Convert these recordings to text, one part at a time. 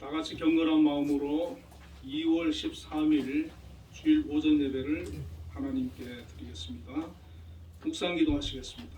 다 같이 경건한 마음으로 2월 13일 주일 오전 예배를 하나님께 드리겠습니다. 묵상 기도하시겠습니다.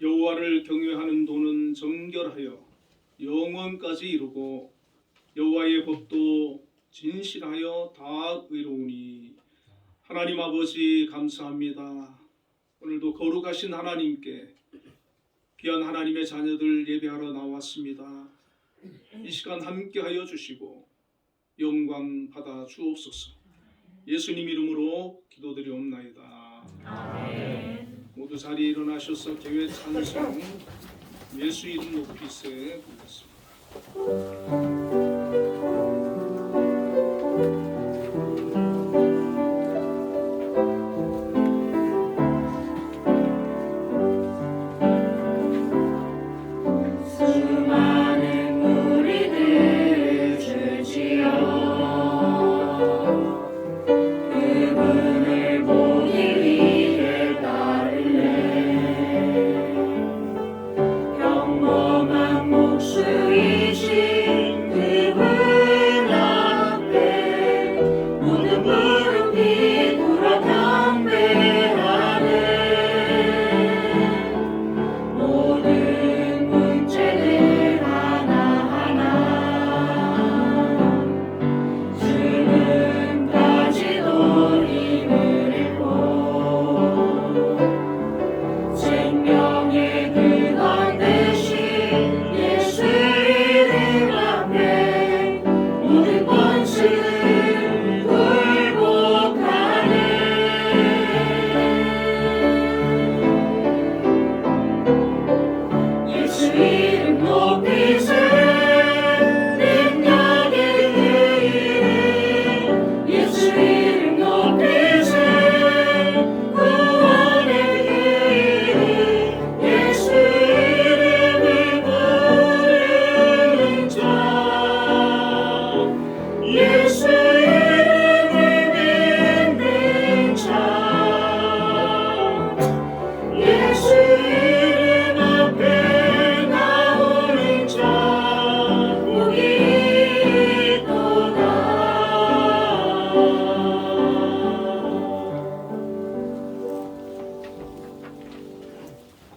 여호와를 경외하는 도는 정결하여 영원까지 이루고 여호와의 법도 진실하여 다 의로우니. 하나님 아버지 감사합니다. 오늘도 거룩하신 하나님께 귀한 하나님의 자녀들 예배하러 나왔습니다. 이 시간 함께하여 주시고 영광 받아 주옵소서. 예수님 이름으로 기도드리옵나이다. 아멘. 모두 자리에 일어나셔서 교회 찬송 예수 이름 높이세 부르겠습니다.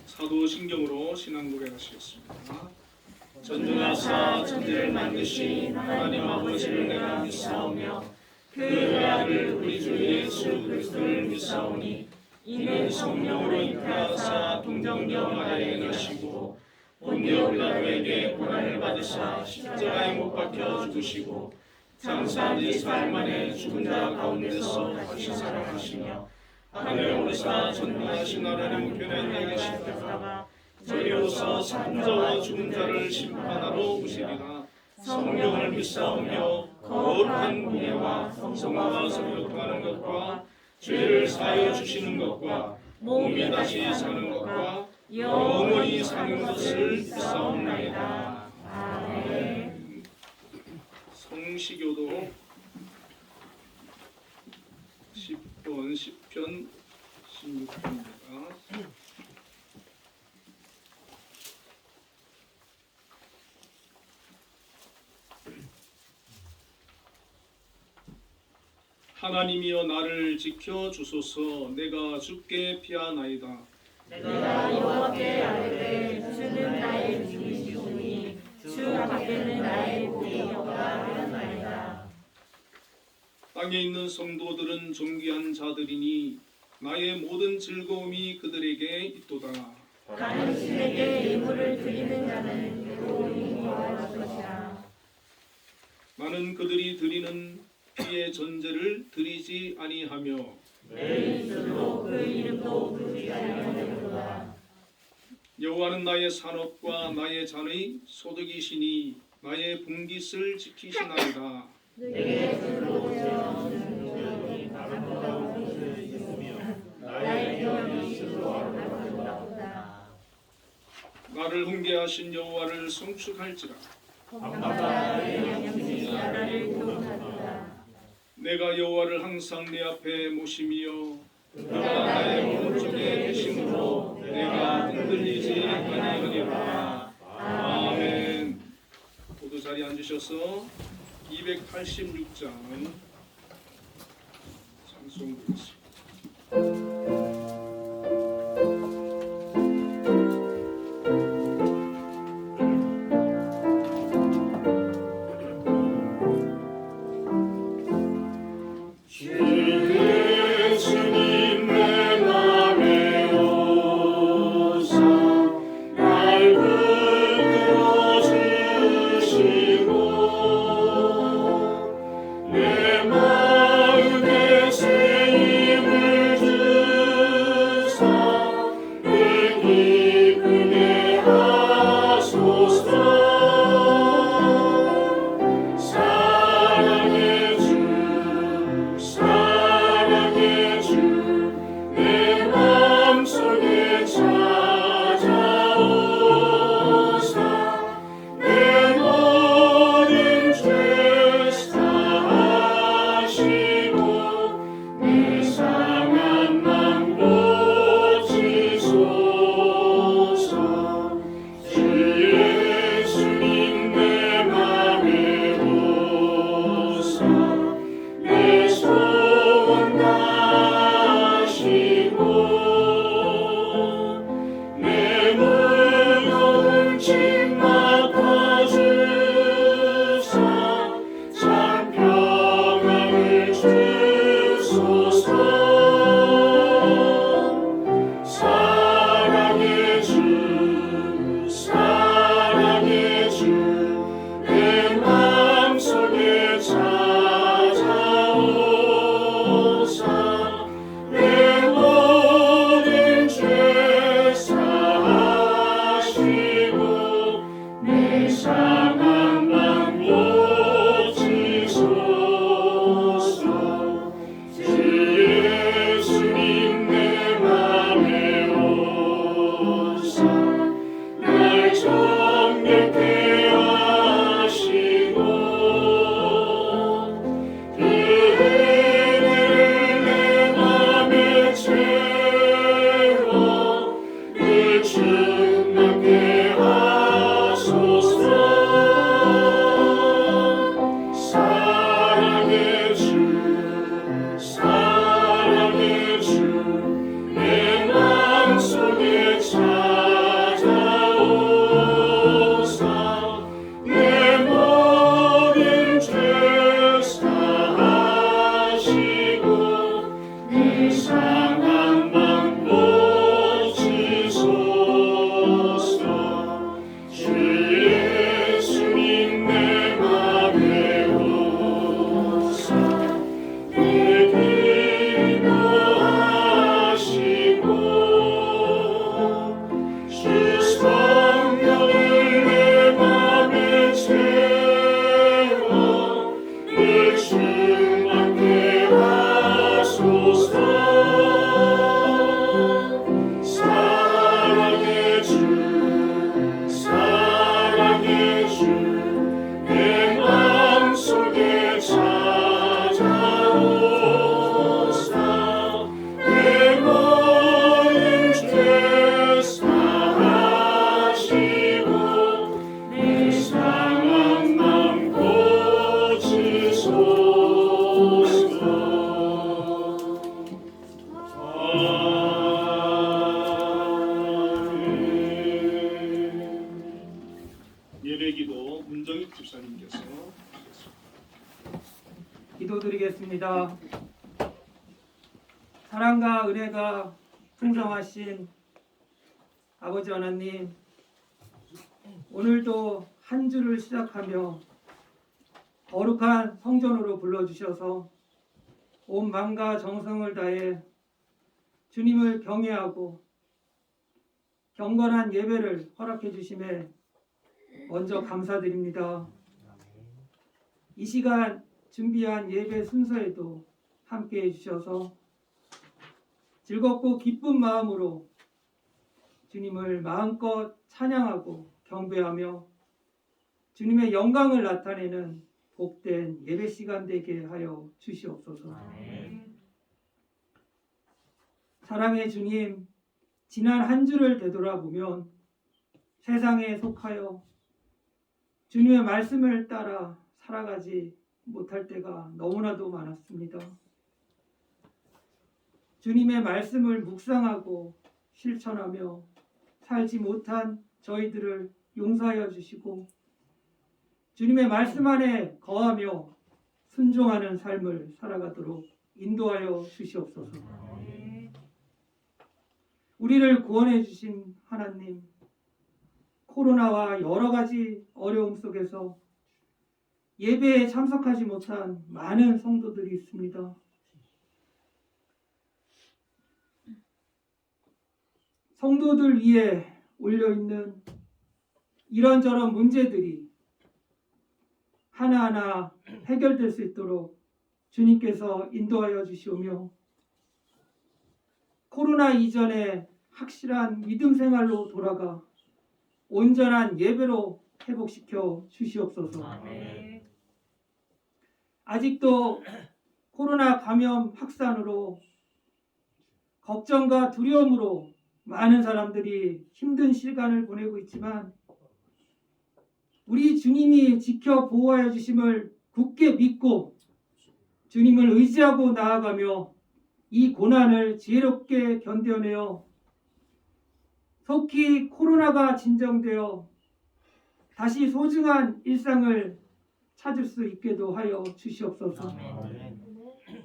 사도신경으로 신앙 고백하시겠습니다. 전능하사 천지를 만드신 하나님 아버지를 내가 믿사오며 그 외아들 우리 주 예수 그리스도를 믿사오니 이는 성령으로 잉태하사 동정녀마리아에 나시고 본디오 빌라도에게 고난을 받으사 십자가에 못 박혀 죽으시고 장사한 지 사흘 만에 죽은 자 가운데서 다시 살아나시며 하늘에 오르사 전능하신 하나님 우편에 계시다가 저리로서 산 자와 죽은 자를 심판하러 오시리라. 성령을 믿사오며 거룩한 공예와 성화와 성육하는 것과 죄를 사하여 주시는 것과 몸이 다시 사는 것과 영원히 사는 것을 믿사옵나이다. 아멘. 성시교도 10번 10편 16편입니다. 하나님이여 나를 지켜 주소서. 내가 주께 피하나이다. 내가 여호와께 아뢰되 주는 나의 주이시오. 세상에 있는 성도들은 존귀한 자들이니 나의 모든 즐거움이 그들에게 있도다. 당신에게 예물을 드리는 자는 외로움이 더할 것이라. 나는 그들이 드리는 피의 전제를 드리지 아니하며 내 입술로 그 이름도 부르지 아니하려니와. 여호와는 나의 산업과 나의 잔의 소득이시니 나의 분깃을 지키시나이다. 내게 들어오며 주님이 바라보다 옷을 입으며 나의 기업이 주로 바라보다. 나를 훈계하신 여호와를 송축할지라. 밤마다 양심이 나를 교훈하리라. 내가 여호와를 항상 내 앞에 모심이여 그가 나의 오른쪽에 계심으로 내가 흔들리지 아니하리라. 아멘. 모두 자리에 앉으셔서 286장 찬송 드리겠습니다. 기도드리겠습니다. 사랑과 은혜가 풍성하신 아버지 하나님, 오늘도 한 주를 시작하며 거룩한 성전으로 불러주셔서 온 마음과 정성을 다해 주님을 경외하고 경건한 예배를 허락해 주심에 먼저 감사드립니다. 이 시간 준비한 예배 순서에도 함께 해주셔서 즐겁고 기쁜 마음으로 주님을 마음껏 찬양하고 경배하며 주님의 영광을 나타내는 복된 예배 시간 되게 하여 주시옵소서. 사랑의 주님, 지난 한 주를 되돌아보면 세상에 속하여 주님의 말씀을 따라 살아가지 못할 때가 너무나도 많았습니다. 주님의 말씀을 묵상하고 실천하며 살지 못한 저희들을 용서하여 주시고 주님의 말씀 안에 거하며 순종하는 삶을 살아가도록 인도하여 주시옵소서. 우리를 구원해 주신 하나님, 코로나와 여러 가지 어려움 속에서 예배에 참석하지 못한 많은 성도들이 있습니다. 성도들 위에 올려있는 이런저런 문제들이 하나하나 해결될 수 있도록 주님께서 인도하여 주시오며 코로나 이전에 확실한 믿음 생활로 돌아가 온전한 예배로 회복시켜 주시옵소서. 아직도 코로나 감염 확산으로 걱정과 두려움으로 많은 사람들이 힘든 시간을 보내고 있지만 우리 주님이 지켜 보호하여 주심을 굳게 믿고 주님을 의지하고 나아가며 이 고난을 지혜롭게 견뎌내어 속히 코로나가 진정되어 다시 소중한 일상을 찾을 수 있게도 하여 주시옵소서.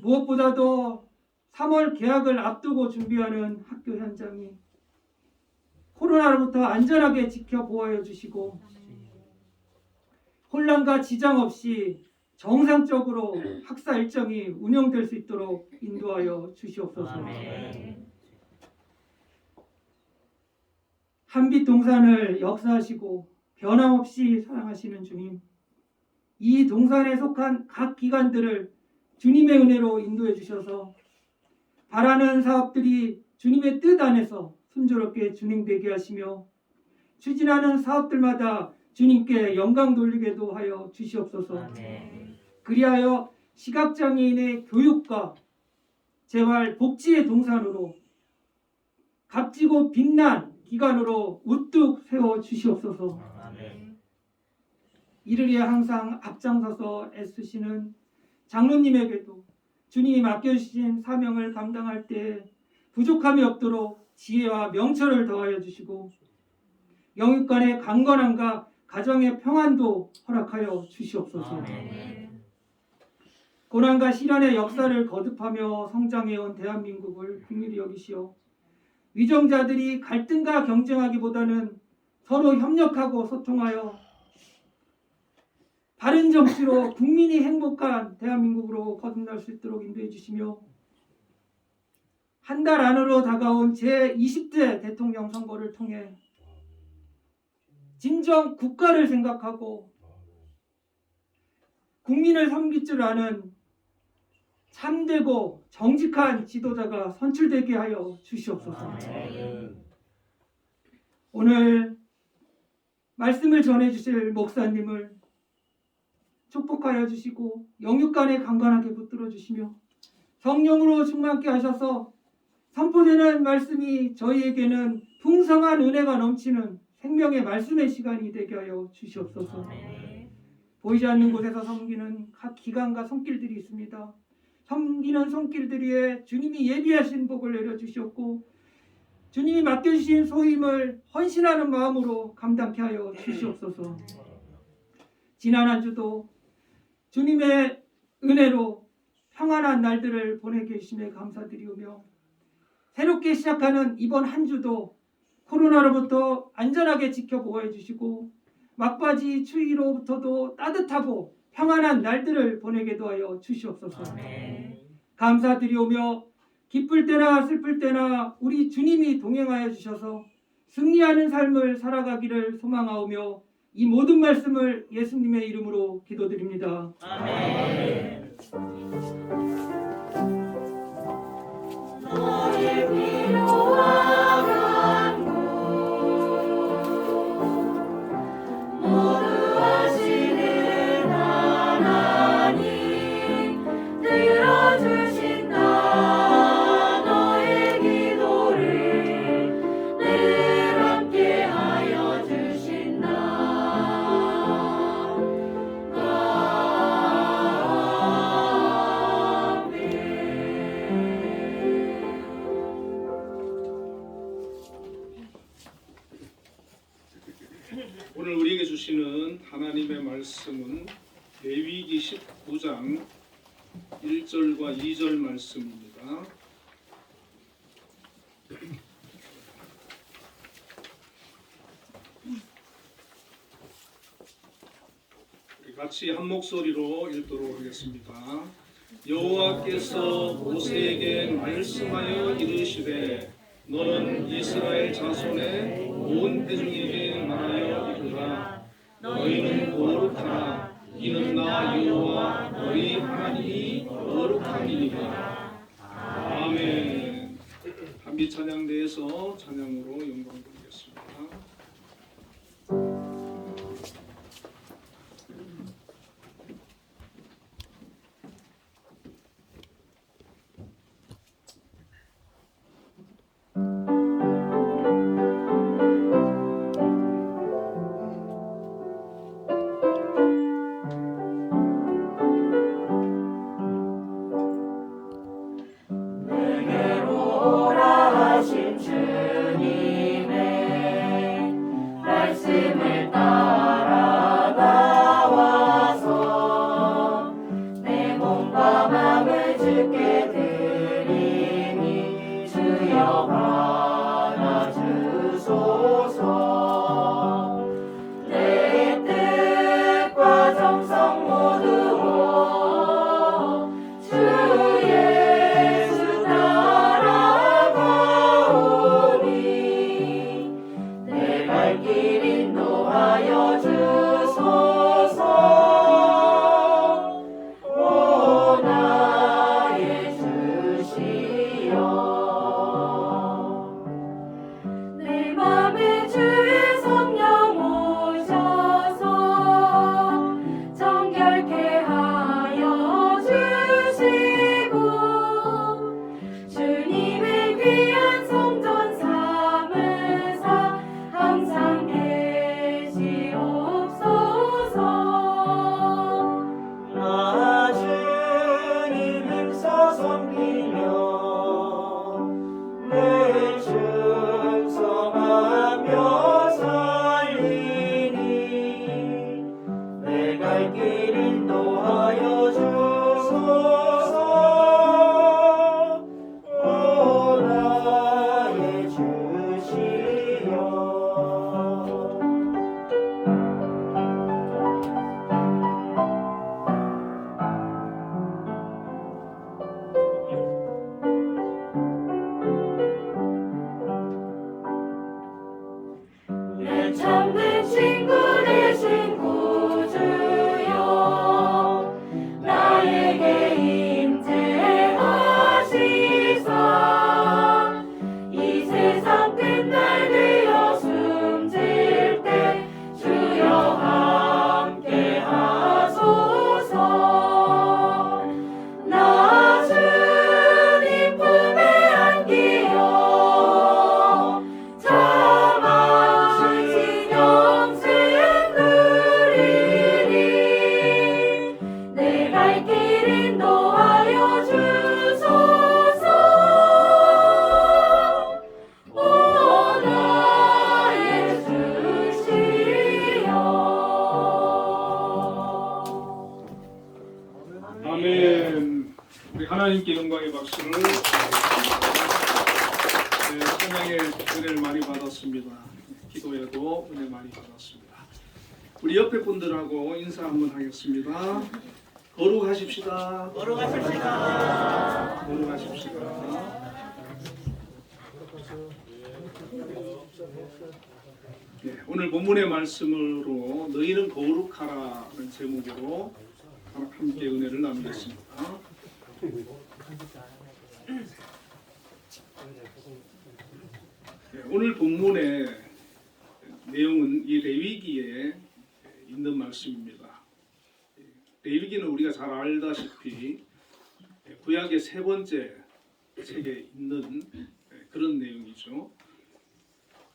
무엇보다도 3월 개학을 앞두고 준비하는 학교 현장이 코로나로부터 안전하게 지켜보호하여 주시고 혼란과 지장 없이 정상적으로 학사 일정이 운영될 수 있도록 인도하여 주시옵소서. 한빛 동산을 역사하시고 변함없이 사랑하시는 주님, 이 동산에 속한 각 기관들을 주님의 은혜로 인도해 주셔서 바라는 사업들이 주님의 뜻 안에서 순조롭게 진행되게 하시며 추진하는 사업들마다 주님께 영광 돌리게도 하여 주시옵소서. 그리하여 시각장애인의 교육과 재활 복지의 동산으로 값지고 빛난 기관으로 우뚝 세워 주시옵소서. 이를 위해 항상 앞장서서 애쓰시는 장로님에게도 주님이 맡겨주신 사명을 감당할 때 부족함이 없도록 지혜와 명철을 더하여 주시고 영육간의 강건함과 가정의 평안도 허락하여 주시옵소서. 고난과 시련의 역사를 거듭하며 성장해온 대한민국을 긍휼히 여기시어 위정자들이 갈등과 경쟁하기보다는 서로 협력하고 소통하여 바른 정치로 국민이 행복한 대한민국으로 거듭날 수 있도록 인도해 주시며 한 달 안으로 다가온 제20대 대통령 선거를 통해 진정 국가를 생각하고 국민을 섬길 줄 아는 참되고 정직한 지도자가 선출되게 하여 주시옵소서. 오늘 말씀을 전해 주실 목사님을 축복하여 주시고 영육간에 강건하게 붙들어 주시며 성령으로 충만케 하셔서 선포되는 말씀이 저희에게는 풍성한 은혜가 넘치는 생명의 말씀의 시간이 되게 하여 주시옵소서. 보이지 않는 곳에서 섬기는 각 기관과 손길들이 있습니다. 섬기는 손길들이에 주님이 예비하신 복을 내려주셨고 주님이 맡겨주신 소임을 헌신하는 마음으로 감당케 하여 주시옵소서. 지난 한 주도 주님의 은혜로 평안한 날들을 보내게 해주심에 감사드리오며 새롭게 시작하는 이번 한 주도 코로나로부터 안전하게 지켜보호해 주시고 막바지 추위로부터도 따뜻하고 평안한 날들을 보내게 도하여 주시옵소서. 감사드리오며 기쁠 때나 슬플 때나 우리 주님이 동행하여 주셔서 승리하는 삶을 살아가기를 소망하오며 이 모든 말씀을 예수님의 이름으로 기도드립니다. 너의 위로와 간구 모두 하시는 하나님 들어주신다. 너의 기도를 늘 함께하여 주신다. 오늘 우리에게 주시는 하나님의 말씀은 레위기 19장 1절과 2절 말씀입니다. 우리 같이 한 목소리로 읽도록 하겠습니다. 여호와께서 모세에게 말씀하여 이르시되 너는 이스라엘 자손의 온 회중에게 말하여 이르라. 너희는 거룩하라. 이는 나 여호와 너희 하나님이 거룩함이니라. 아멘. 한비 찬양대에서 찬양으로 영광 드리겠습니다. 내게로 오라 하신 주님의 하나님께 영광의 박수를. 네, 찬양의 은혜를 많이 받았습니다. 기도에도 은혜 많이 받았습니다. 우리 옆에 분들하고 인사 한번 하겠습니다. 거룩하십시다. 걸어가십시다. 거룩하십시다. 네, 오늘 본문의 말씀으로 너희는 거룩하라는 제목으로 함께 은혜를 나누겠습니다. 네, 오늘 본문의 내용은 이 레위기에 있는 말씀입니다. 레위기는 우리가 잘 알다시피 구약의 세 번째 책에 있는 그런 내용이죠.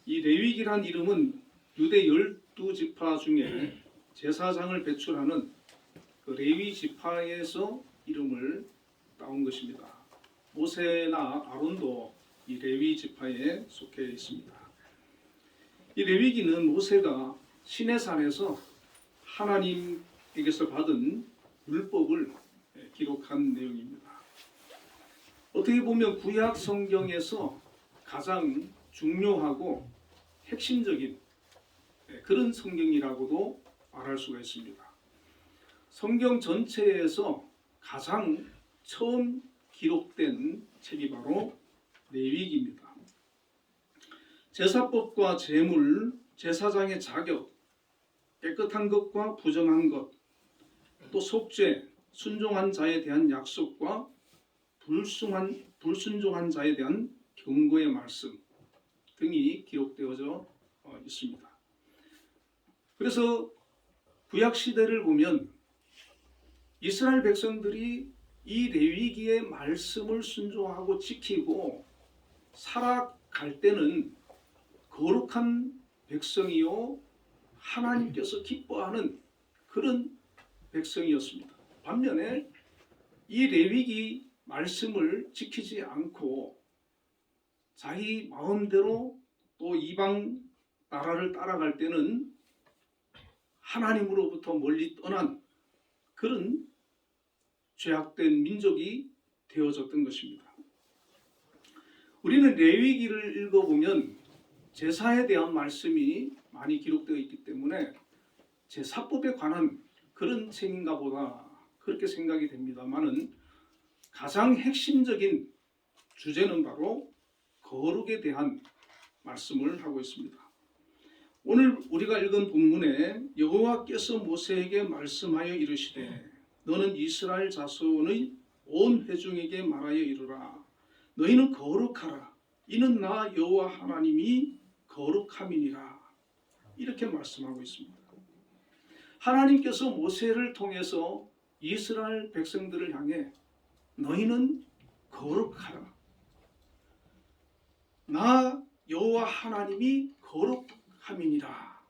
이 레위기란 이름은 유대 12지파 중에 제사장을 배출하는 그 레위 지파에서 이름을 따온 것입니다. 모세나 아론도 이 레위 지파에 속해 있습니다. 이 레위기는 모세가 시내산에서 하나님에게서 받은 율법을 기록한 내용입니다. 어떻게 보면 구약 성경에서 가장 중요하고 핵심적인 그런 성경이라고도 말할 수가 있습니다. 성경 전체에서 가장 처음 기록된 책이 바로 레위기입니다. 제사법과 제물, 제사장의 자격, 깨끗한 것과 부정한 것, 또 속죄, 순종한 자에 대한 약속과 불순종한 자에 대한 경고의 말씀 등이 기록되어져 있습니다. 그래서 구약 시대를 보면 이스라엘 백성들이 이 레위기의 말씀을 순종하고 지키고 살아갈 때는 거룩한 백성이요 하나님께서 기뻐하는 그런 백성이었습니다. 반면에 이 레위기 말씀을 지키지 않고 자기 마음대로 또 이방 나라를 따라갈 때는 하나님으로부터 멀리 떠난 그런 죄악된 민족이 되어졌던 것입니다. 우리는 레위기를 읽어보면 제사에 대한 말씀이 많이 기록되어 있기 때문에 제사법에 관한 그런 책인가 보다 그렇게 생각이 됩니다만은 가장 핵심적인 주제는 바로 거룩에 대한 말씀을 하고 있습니다. 오늘 우리가 읽은 본문에 여호와께서 모세에게 말씀하여 이르시되 너는 이스라엘 자손의 온 회중에게 말하여 이르라. 너희는 거룩하라. 이는 나 여호와 하나님이 거룩함이니라. 이렇게 말씀하고 있습니다. 하나님께서 모세를 통해서 이스라엘 백성들을 향해 너희는 거룩하라. 나 여호와 하나님이 거룩함이니라.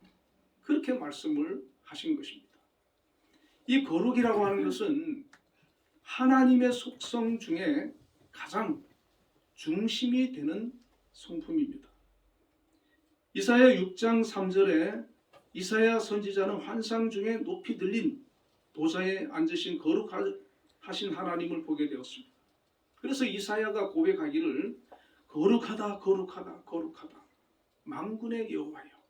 그렇게 말씀을 하신 것입니다. 이 거룩이라고 하는 것은 하나님의 속성 중에 가장 중심이 되는 성품입니다. 이사야 6장 3절에 이사야 선지자는 환상 중에 높이 들린 보좌에 앉으신 거룩하신 하나님을 보게 되었습니다. 그래서 이사야가 고백하기를 거룩하다 거룩하다 거룩하다 만군의 여호와여.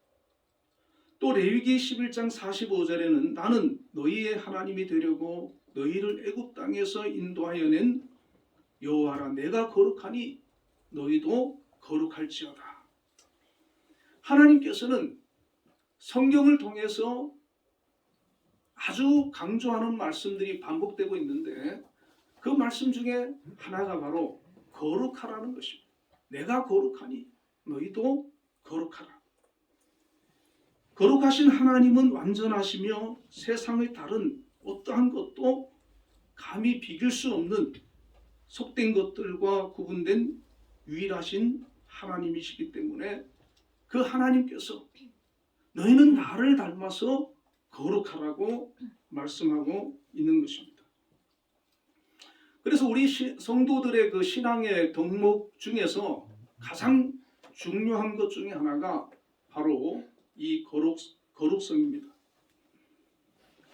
또 레위기 11장 45절에는 나는 너희의 하나님이 되려고 너희를 애굽 땅에서 인도하여 낸 여호와라. 내가 거룩하니 너희도 거룩할지어다. 하나님께서는 성경을 통해서 아주 강조하는 말씀들이 반복되고 있는데 그 말씀 중에 하나가 바로 거룩하라는 것입니다. 내가 거룩하니 너희도 거룩하라. 거룩하신 하나님은 완전하시며 세상의 다른 어떠한 것도 감히 비길 수 없는 속된 것들과 구분된 유일하신 하나님이시기 때문에 그 하나님께서 너희는 나를 닮아서 거룩하라고 말씀하고 있는 것입니다. 그래서 우리 성도들의 그 신앙의 덕목 중에서 가장 중요한 것 중에 하나가 바로 이 거룩성입니다.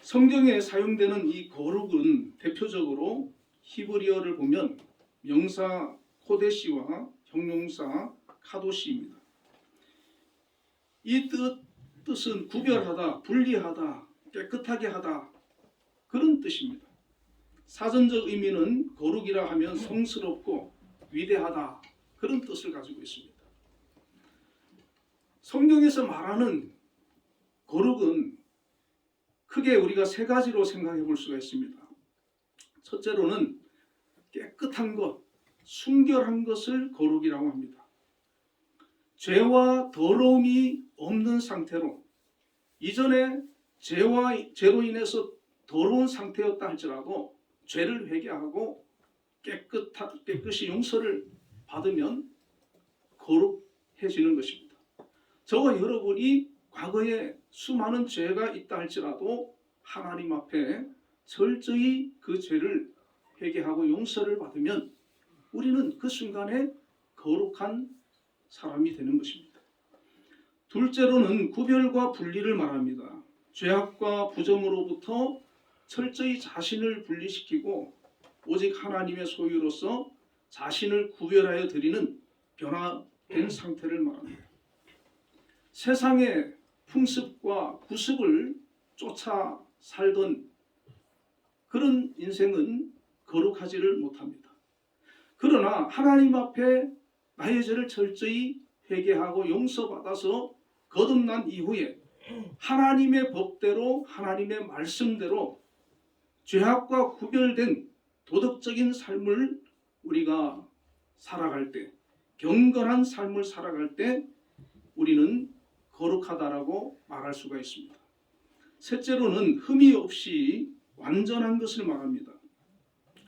성경에 사용되는 이 거룩은 대표적으로 히브리어를 보면 명사 코데시와 형용사 카도시입니다. 이 뜻은 구별하다, 분리하다, 깨끗하게 하다 그런 뜻입니다. 사전적 의미는 거룩이라 하면 성스럽고 위대하다 그런 뜻을 가지고 있습니다. 성경에서 말하는 거룩은 크게 우리가 세 가지로 생각해 볼 수가 있습니다. 첫째로는 깨끗한 것, 순결한 것을 거룩이라고 합니다. 죄와 더러움이 없는 상태로 이전에 죄로 인해서 더러운 상태였다 할지라도 죄를 회개하고 깨끗이 용서를 받으면 거룩해지는 것입니다. 저와 여러분이 과거에 수많은 죄가 있다 할지라도 하나님 앞에 철저히 그 죄를 회개하고 용서를 받으면 우리는 그 순간에 거룩한 사람이 되는 것입니다. 둘째로는 구별과 분리를 말합니다. 죄악과 부정으로부터 철저히 자신을 분리시키고 오직 하나님의 소유로서 자신을 구별하여 드리는 변화된 상태를 말합니다. 세상의 풍습과 구습을 쫓아 살던 그런 인생은 거룩하지를 못합니다. 그러나 하나님 앞에 나의 죄를 철저히 회개하고 용서받아서 거듭난 이후에 하나님의 법대로 하나님의 말씀대로 죄악과 구별된 도덕적인 삶을 우리가 살아갈 때, 경건한 삶을 살아갈 때 우리는 거룩하다라고 말할 수가 있습니다. 셋째로는 흠이 없이 완전한 것을 말합니다.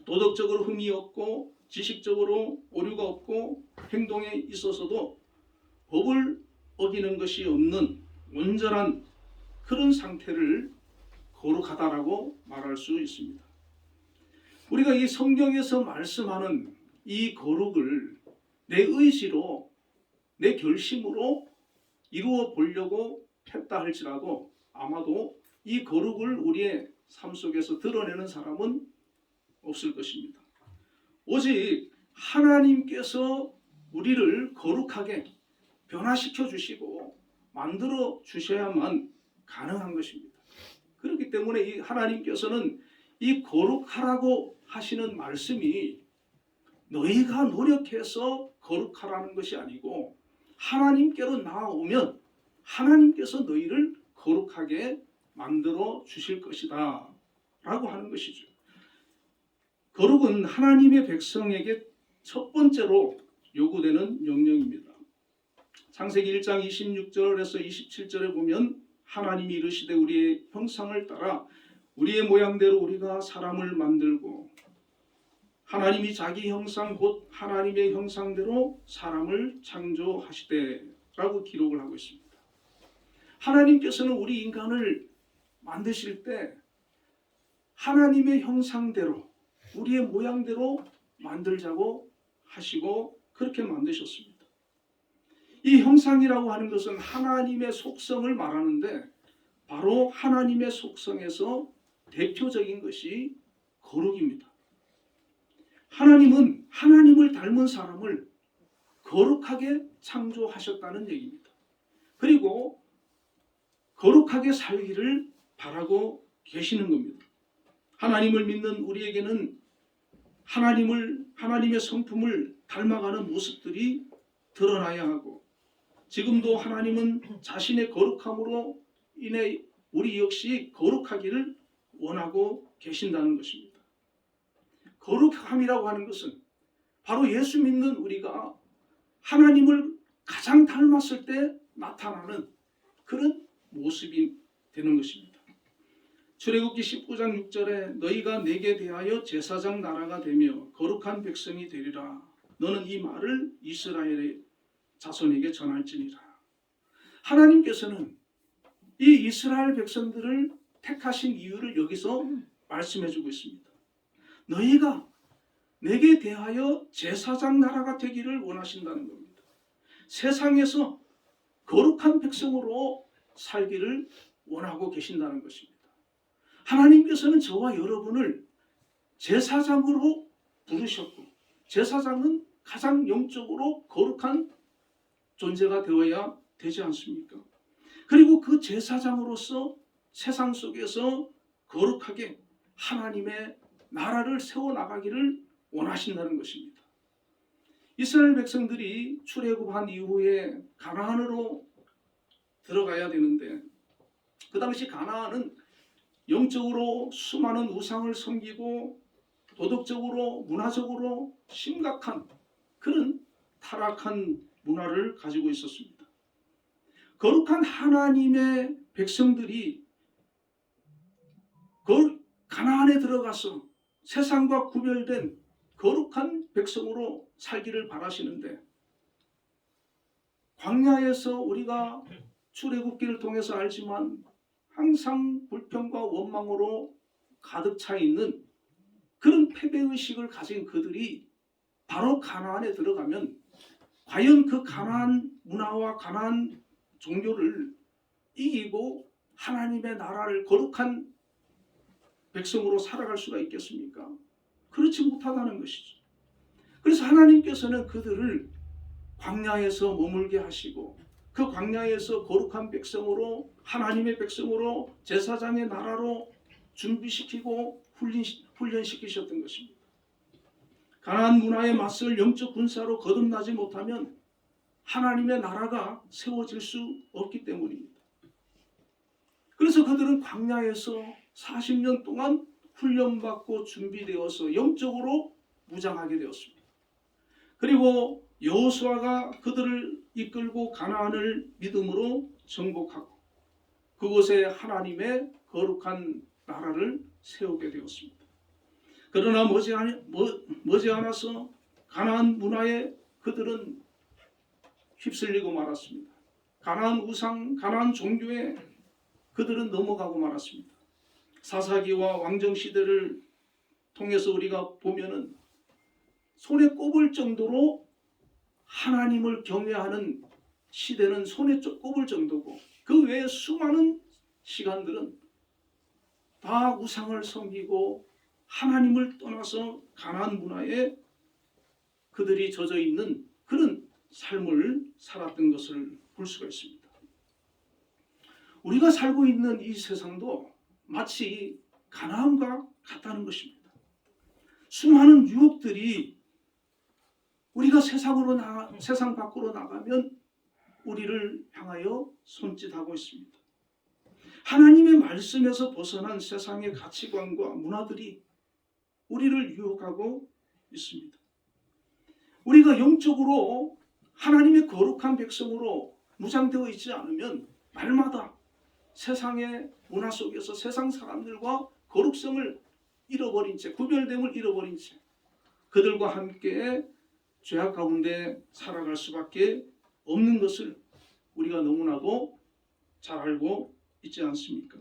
도덕적으로 흠이 없고 지식적으로 오류가 없고 행동에 있어서도 법을 어기는 것이 없는 온전한 그런 상태를 거룩하다라고 말할 수 있습니다. 우리가 이 성경에서 말씀하는 이 거룩을 내 의지로 내 결심으로 이루어 보려고 했다 할지라도 아마도 이 거룩을 우리의 삶 속에서 드러내는 사람은 없을 것입니다. 오직 하나님께서 우리를 거룩하게 변화시켜 주시고 만들어 주셔야만 가능한 것입니다. 그렇기 때문에 이 하나님께서는 이 거룩하라고 하시는 말씀이 너희가 노력해서 거룩하라는 것이 아니고 하나님께로 나아오면 하나님께서 너희를 거룩하게 만들어 주실 것이다 라고 하는 것이죠. 거룩은 하나님의 백성에게 첫 번째로 요구되는 명령입니다. 창세기 1장 26절에서 27절에 보면 하나님이 이르시되 우리의 형상을 따라 우리의 모양대로 우리가 사람을 만들고 하나님이 자기 형상 곧 하나님의 형상대로 사람을 창조하시되 라고 기록을 하고 있습니다. 하나님께서는 우리 인간을 만드실 때 하나님의 형상대로 우리의 모양대로 만들자고 하시고 그렇게 만드셨습니다. 이 형상이라고 하는 것은 하나님의 속성을 말하는데 바로 하나님의 속성에서 대표적인 것이 거룩입니다. 하나님은 하나님을 닮은 사람을 거룩하게 창조하셨다는 얘기입니다. 그리고 거룩하게 살기를 바라고 계시는 겁니다. 하나님을 믿는 우리에게는 하나님의 성품을 닮아가는 모습들이 드러나야 하고 지금도 하나님은 자신의 거룩함으로 인해 우리 역시 거룩하기를 원하고 계신다는 것입니다. 거룩함이라고 하는 것은 바로 예수 믿는 우리가 하나님을 가장 닮았을 때 나타나는 그런 모습이 되는 것입니다. 출애굽기 19장 6절에 너희가 내게 대하여 제사장 나라가 되며 거룩한 백성이 되리라. 너는 이 말을 이스라엘의 자손에게 전할지니라. 하나님께서는 이 이스라엘 백성들을 택하신 이유를 여기서 말씀해주고 있습니다. 너희가 내게 대하여 제사장 나라가 되기를 원하신다는 겁니다. 세상에서 거룩한 백성으로 살기를 원하고 계신다는 것입니다. 하나님께서는 저와 여러분을 제사장으로 부르셨고 제사장은 가장 영적으로 거룩한 존재가 되어야 되지 않습니까? 그리고 그 제사장으로서 세상 속에서 거룩하게 하나님의 나라를 세워나가기를 원하신다는 것입니다. 이스라엘 백성들이 출애굽한 이후에 가나안으로 들어가야 되는데 그 당시 가나안은 영적으로 수많은 우상을 섬기고 도덕적으로 문화적으로 심각한 그런 타락한 문화를 가지고 있었습니다. 거룩한 하나님의 백성들이 가나안에 들어가서 세상과 구별된 거룩한 백성으로 살기를 바라시는데 광야에서 우리가 출애굽기를 통해서 알지만 항상 불평과 원망으로 가득 차 있는 그런 패배의식을 가진 그들이 바로 가나안에 들어가면 과연 그 가나안 문화와 가나안 종교를 이기고 하나님의 나라를 거룩한 백성으로 살아갈 수가 있겠습니까? 그렇지 못하다는 것이죠. 그래서 하나님께서는 그들을 광야에서 머물게 하시고 그 광야에서 거룩한 백성으로 하나님의 백성으로 제사장의 나라로 준비시키고 훈련시키셨던 것입니다. 가나안 문화에 맞설 영적 군사로 거듭나지 못하면 하나님의 나라가 세워질 수 없기 때문입니다. 그래서 그들은 광야에서 40년 동안 훈련받고 준비되어서 영적으로 무장하게 되었습니다. 그리고 여호수아가 그들을 이끌고 가나안을 믿음으로 정복하고 그곳에 하나님의 거룩한 나라를 세우게 되었습니다. 그러나 머지않아서 가나안 문화에 그들은 휩쓸리고 말았습니다. 가나안 우상, 가나안 종교에 그들은 넘어가고 말았습니다. 사사기와 왕정 시대를 통해서 우리가 보면은 손에 꼽을 정도로 하나님을 경외하는 시대는 손에 꼽을 정도고 그 외에 수많은 시간들은 다 우상을 섬기고 하나님을 떠나서 가나안 문화에 그들이 젖어 있는 그런 삶을 살았던 것을 볼 수가 있습니다. 우리가 살고 있는 이 세상도 마치 가나안과 같다는 것입니다. 수많은 유혹들이 우리가 세상 밖으로 나가면 우리를 향하여 손짓하고 있습니다. 하나님의 말씀에서 벗어난 세상의 가치관과 문화들이 우리를 유혹하고 있습니다. 우리가 영적으로 하나님의 거룩한 백성으로 무장되어 있지 않으면 날마다 세상의 문화 속에서 세상 사람들과 거룩성을 잃어버린 채, 구별됨을 잃어버린 채 그들과 함께 죄악 가운데 살아갈 수밖에 없는 것을 우리가 너무나도 잘 알고 있지 않습니까?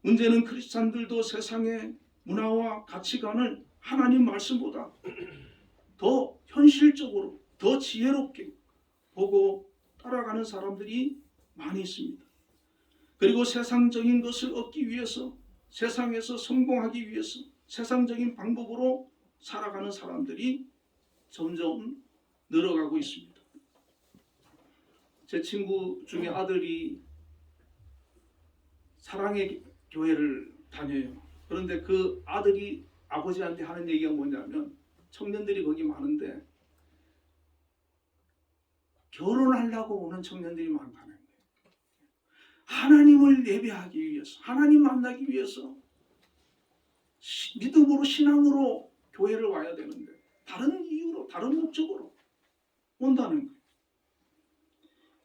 문제는 크리스찬들도 세상의 문화와 가치관을 하나님 말씀보다 더 현실적으로, 더 지혜롭게 보고 따라가는 사람들이 많이 있습니다. 그리고 세상적인 것을 얻기 위해서, 세상에서 성공하기 위해서 세상적인 방법으로 살아가는 사람들이 점점 늘어가고 있습니다. 제 친구 중에 아들이 사랑의 교회를 다녀요. 그런데 그 아들이 아버지한테 하는 얘기가 뭐냐면 청년들이 거기 많은데 결혼하려고 오는 청년들이 많다는 거예요. 하나님을 예배하기 위해서, 하나님 만나기 위해서 믿음으로 신앙으로 교회를 와야 되는데 다른 이유로, 다른 목적으로 온다는 거예요.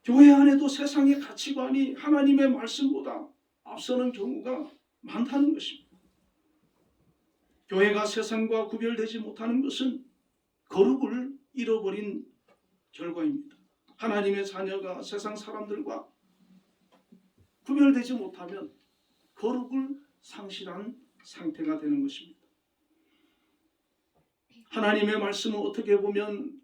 교회 안에도 세상의 가치관이 하나님의 말씀보다 앞서는 경우가 많다는 것입니다. 교회가 세상과 구별되지 못하는 것은 거룩을 잃어버린 결과입니다. 하나님의 자녀가 세상 사람들과 구별되지 못하면 거룩을 상실한 상태가 되는 것입니다. 하나님의 말씀은 어떻게 보면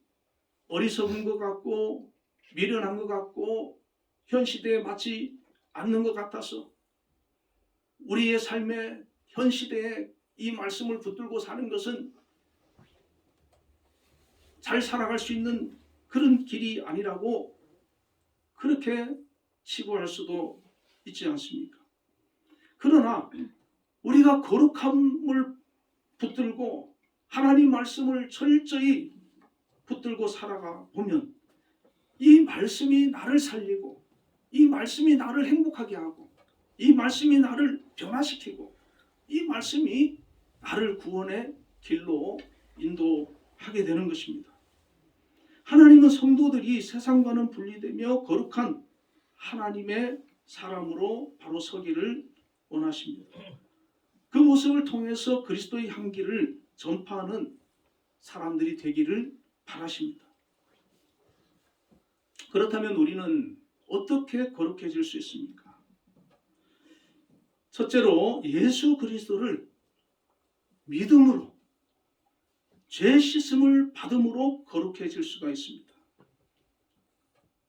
어리석은 것 같고 미련한 것 같고 현 시대에 맞지 않는 것 같아서 우리의 삶의 현 시대에 이 말씀을 붙들고 사는 것은 잘 살아갈 수 있는 그런 길이 아니라고 그렇게 치부할 수도 있지 않습니까? 그러나 우리가 거룩함을 붙들고 하나님 말씀을 철저히 붙들고 살아가 보면 이 말씀이 나를 살리고 이 말씀이 나를 행복하게 하고 이 말씀이 나를 변화시키고 이 말씀이 나를 구원의 길로 인도하게 되는 것입니다. 하나님은 성도들이 세상과는 분리되며 거룩한 하나님의 사람으로 바로 서기를 원하십니다. 그 모습을 통해서 그리스도의 향기를 전파하는 사람들이 되기를 바라십니다. 그렇다면 우리는 어떻게 거룩해질 수 있습니까? 첫째로 예수 그리스도를 믿음으로 죄 씻음을 받음으로 거룩해질 수가 있습니다.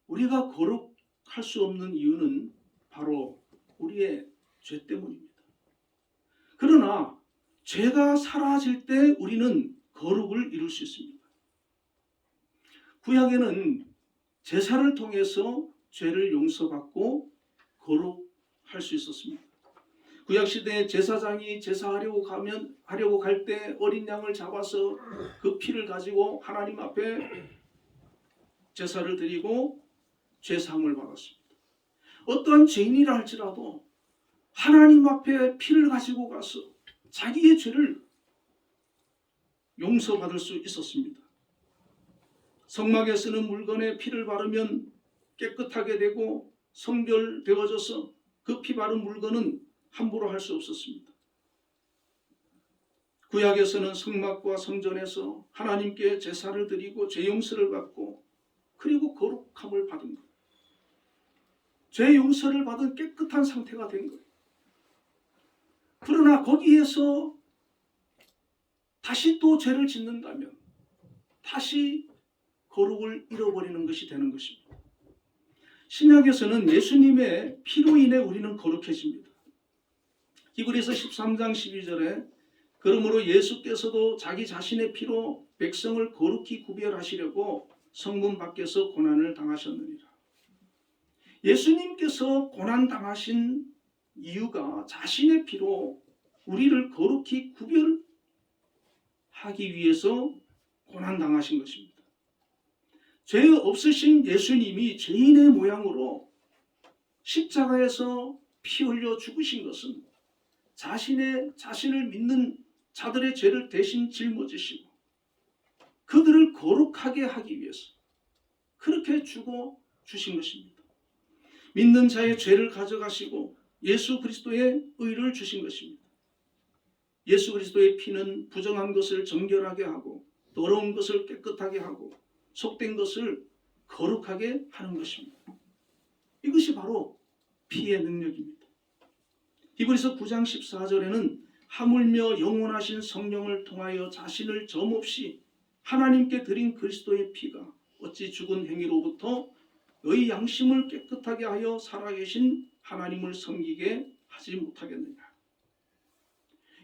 우리가 거룩할 수 없는 이유는 바로 우리의 죄 때문입니다. 그러나 죄가 사라질 때 우리는 거룩을 이룰 수 있습니다. 구약에는 제사를 통해서 죄를 용서받고 거룩할 수 있었습니다. 구약시대에 제사장이 제사하려고 갈 때 어린 양을 잡아서 그 피를 가지고 하나님 앞에 제사를 드리고 죄사함을 받았습니다. 어떠한 죄인이라 할지라도 하나님 앞에 피를 가지고 가서 자기의 죄를 용서받을 수 있었습니다. 성막에 쓰는 물건에 피를 바르면 깨끗하게 되고 성별되어져서 그 피 바른 물건은 함부로 할 수 없었습니다. 구약에서는 성막과 성전에서 하나님께 제사를 드리고 죄 용서를 받고 그리고 거룩함을 받은 거예요. 죄 용서를 받은 깨끗한 상태가 된 거예요. 그러나 거기에서 다시 또 죄를 짓는다면 다시 거룩을 잃어버리는 것이 되는 것입니다. 신약에서는 예수님의 피로 인해 우리는 거룩해집니다. 히브리서 13장 12절에 그러므로 예수께서도 자기 자신의 피로 백성을 거룩히 구별하시려고 성문 밖에서 고난을 당하셨느니라. 예수님께서 고난 당하신 이유가 자신의 피로 우리를 거룩히 구별하기 위해서 고난 당하신 것입니다. 죄 없으신 예수님이 죄인의 모양으로 십자가에서 피 흘려 죽으신 것은 자신을 믿는 자들의 죄를 대신 짊어지시고 그들을 거룩하게 하기 위해서 그렇게 죽어 주신 것입니다. 믿는 자의 죄를 가져가시고 예수 그리스도의 의를 주신 것입니다. 예수 그리스도의 피는 부정한 것을 정결하게 하고 더러운 것을 깨끗하게 하고 속된 것을 거룩하게 하는 것입니다. 이것이 바로 피의 능력입니다. 히브리서 9장 14절에는 하물며 영원하신 성령을 통하여 자신을 점없이 하나님께 드린 그리스도의 피가 어찌 죽은 행위로부터 너희 양심을 깨끗하게 하여 살아계신 하나님을 섬기게 하지 못하겠느냐.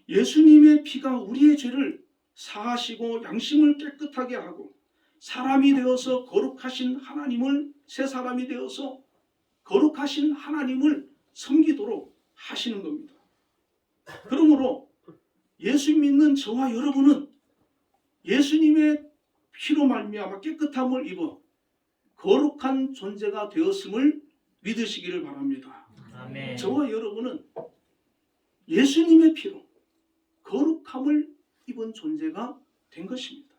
예수님의 피가 우리의 죄를 사하시고 양심을 깨끗하게 하고 사람이 되어서 거룩하신 하나님을 새 사람이 되어서 거룩하신 하나님을 섬기도록 하시는 겁니다. 그러므로 예수 믿는 저와 여러분은 예수님의 피로 말미암아 깨끗함을 입어 거룩한 존재가 되었음을 믿으시기를 바랍니다. 아멘. 저와 여러분은 예수님의 피로 거룩함을 입은 존재가 된 것입니다.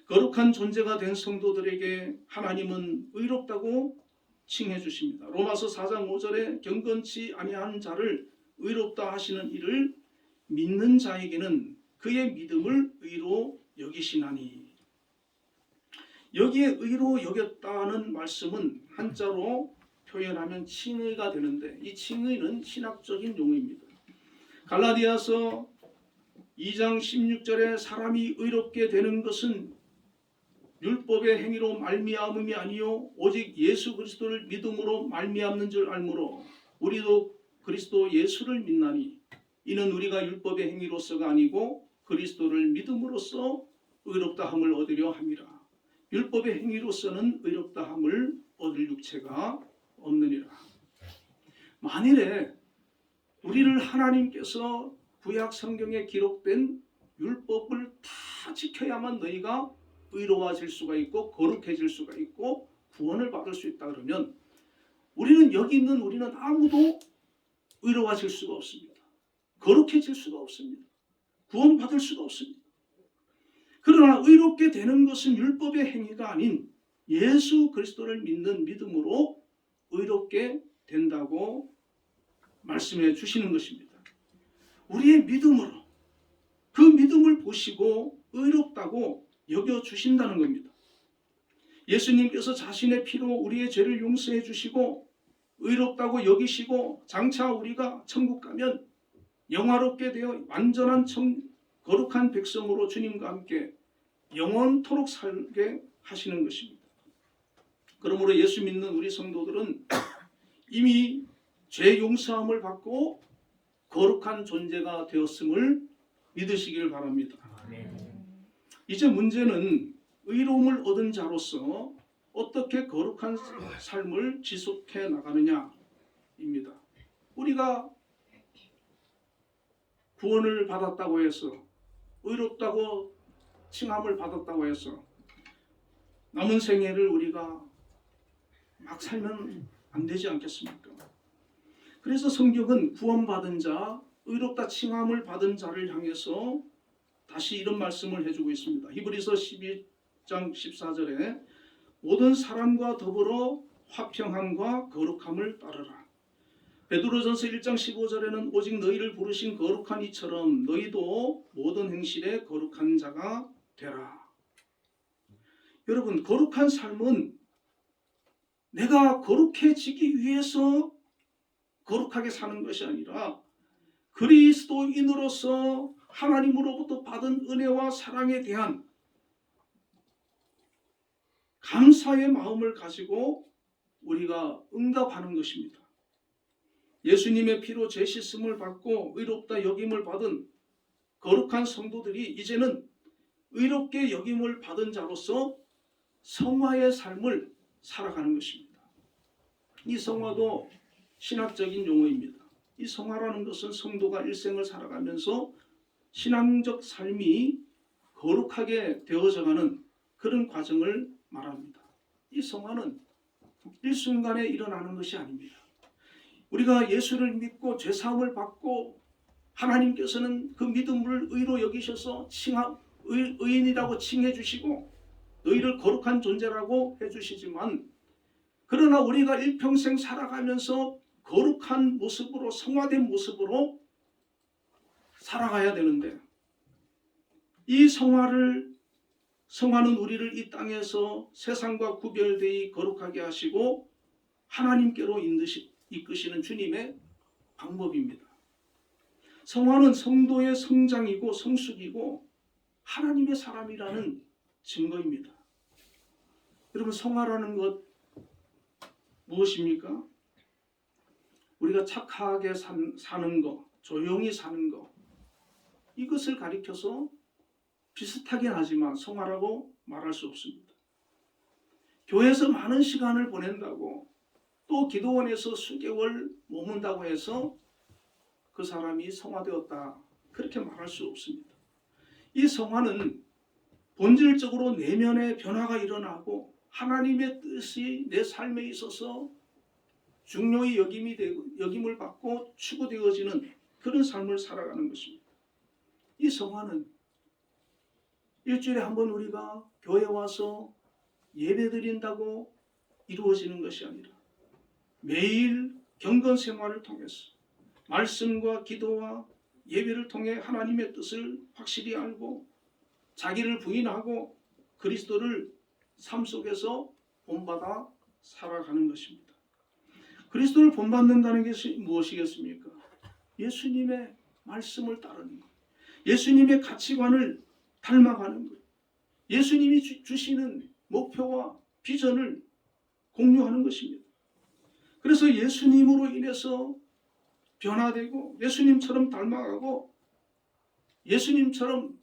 거룩한 존재가 된 성도들에게 하나님은 의롭다고 칭해 주십니다. 로마서 4장 5절에 경건치 아니한 자를 의롭다 하시는 이를 믿는 자에게는 그의 믿음을 의로 여기시나니. 여기에 의로 여겼다는 말씀은 한자로 표현하면 칭의가 되는데 이 칭의는 신학적인 용어입니다. 갈라디아서 2장 16절에 사람이 의롭게 되는 것은 율법의 행위로 말미암음이 아니요 오직 예수 그리스도를 믿음으로 말미암는 줄 알므로 우리도 그리스도 예수를 믿나니 이는 우리가 율법의 행위로서가 아니고 그리스도를 믿음으로써 의롭다함을 얻으려 함이라. 율법의 행위로서는 의롭다함을 얻을 육체가 없느니라. 만일에 우리를 하나님께서 구약 성경에 기록된 율법을 다 지켜야만 너희가 의로워질 수가 있고 거룩해질 수가 있고 구원을 받을 수 있다 그러면 우리는 여기 있는 우리는 아무도 의로워질 수가 없습니다. 거룩해질 수가 없습니다. 구원받을 수가 없습니다. 그러나 의롭게 되는 것은 율법의 행위가 아닌 예수 그리스도를 믿는 믿음으로 의롭게 된다고 말씀해 주시는 것입니다. 우리의 믿음으로 그 믿음을 보시고 의롭다고 여겨주신다는 겁니다. 예수님께서 자신의 피로 우리의 죄를 용서해 주시고 의롭다고 여기시고 장차 우리가 천국 가면 영화롭게 되어 완전한 거룩한 백성으로 주님과 함께 영원토록 살게 하시는 것입니다. 그러므로 예수 믿는 우리 성도들은 이미 죄 용서함을 받고 거룩한 존재가 되었음을 믿으시길 바랍니다. 이제 문제는 의로움을 얻은 자로서 어떻게 거룩한 삶을 지속해 나가느냐입니다. 우리가 구원을 받았다고 해서 의롭다고 칭함을 받았다고 해서 남은 생애를 우리가 막 살면 안 되지 않겠습니까? 그래서 성경은 구원받은 자, 의롭다 칭함을 받은 자를 향해서 다시 이런 말씀을 해주고 있습니다. 히브리서 12장 14절에 모든 사람과 더불어 화평함과 거룩함을 따르라. 베드로전서 1장 15절에는 오직 너희를 부르신 거룩한 이처럼 너희도 모든 행실에 거룩한 자가 되라. 여러분, 거룩한 삶은 내가 거룩해지기 위해서 거룩하게 사는 것이 아니라 그리스도인으로서 하나님으로부터 받은 은혜와 사랑에 대한 감사의 마음을 가지고 우리가 응답하는 것입니다. 예수님의 피로 죄 씻음을 받고 의롭다 여김을 받은 거룩한 성도들이 이제는 의롭게 여김을 받은 자로서 성화의 삶을 살아가는 것입니다. 이 성화도 신학적인 용어입니다. 이 성화라는 것은 성도가 일생을 살아가면서 신앙적 삶이 거룩하게 되어져가는 그런 과정을 말합니다. 이 성화는 일순간에 일어나는 것이 아닙니다. 우리가 예수를 믿고 죄사함을 받고 하나님께서는 그 믿음을 의로 여기셔서 의인이라고 칭해 주시고 너희를 거룩한 존재라고 해주시지만 그러나 우리가 일평생 살아가면서 거룩한 모습으로 성화된 모습으로 살아가야 되는데 이 성화는 우리를 이 땅에서 세상과 구별되이 거룩하게 하시고 하나님께로 이끄시는 주님의 방법입니다. 성화는 성도의 성장이고 성숙이고 하나님의 사람이라는 증거입니다. 여러분, 성화라는 것 무엇입니까? 우리가 착하게 사는 것, 조용히 사는 것, 이것을 가리켜서 비슷하긴 하지만 성화라고 말할 수 없습니다. 교회에서 많은 시간을 보낸다고 또 기도원에서 수개월 머문다고 해서 그 사람이 성화되었다, 그렇게 말할 수 없습니다. 이 성화는 본질적으로 내면의 변화가 일어나고 하나님의 뜻이 내 삶에 있어서 중요히 여김을 받고 추구되어지는 그런 삶을 살아가는 것입니다. 이 성화는 일주일에 한 번 우리가 교회에 와서 예배 드린다고 이루어지는 것이 아니라 매일 경건 생활을 통해서 말씀과 기도와 예배를 통해 하나님의 뜻을 확실히 알고 자기를 부인하고 그리스도를 삶 속에서 본받아 살아가는 것입니다. 그리스도를 본받는다는 것이 무엇이겠습니까? 예수님의 말씀을 따르는 것, 예수님의 가치관을 닮아가는 것, 예수님이 주시는 목표와 비전을 공유하는 것입니다. 그래서 예수님으로 인해서 변화되고 예수님처럼 닮아가고 예수님처럼